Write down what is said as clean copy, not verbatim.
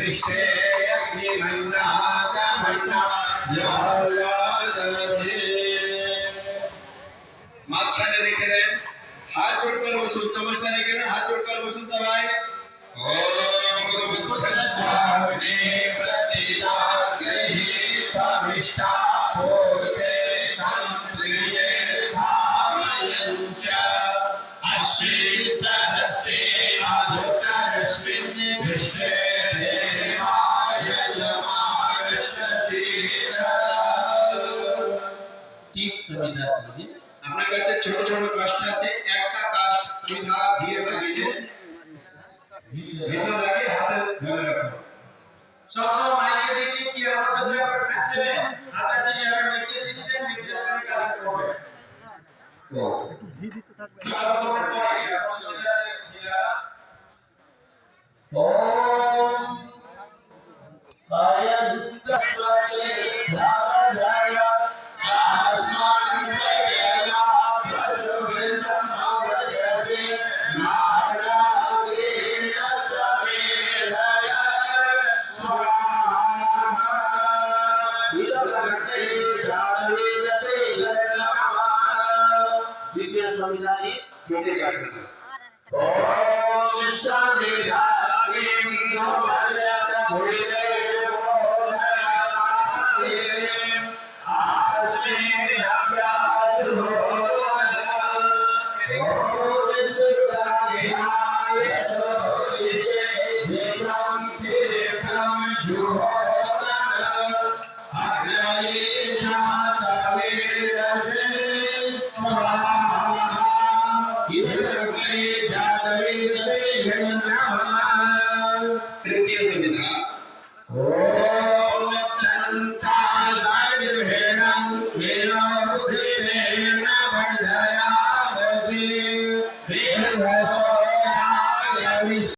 विश्वे अग्निमन्नादमन्ना यालादरे माछाने রেখে দেন हाथ जोड़कर बसून चमचा রেখে देन हाथ जोड़कर बसून चबाएं ओम गुरुभुतस्वामिने प्रतिदाग्रही पविष्टा पूर्वे संत्रिये भावयञ्च अस्मिन् सदस्ते आधुतरस्मिन् विश्वे देवाय यजमानश्चीरा टीप संविधा दीजिए আপনার কাছে ছোট ছোট কাষ্ট আছে একটা কাষ্ট সমিধা ভিড় লাগিয়ে ভিন্ন লাগিয়ে হাতে ধরে রাখুন সবসময় মাইকে দেখি কি আমরা সহ্য করে থাকতে হবে হাতে দিয়ে আর নির্দেশ দিচ্ছেন নির্দেশ করে কাজ করবে তো একটু ঘি দিতে থাকবে ओम आयंतस्वते धावजाय आसमान में गया पशुभिन्नं अवगसे नारायण सवेदय स्वाहा विरभटे जातवेदसे नमः दिव्य संविधानी नीचे क्या करना ओम संविधानीं नमस्ते भूदेवो धर्मानीं आस्मिन् अव्याधो ओम सुरानिहाय सोलिजे देवं तीर्थं जुहोतनं अग्नये जातवेदसे स्वाहा तृतीय संविधा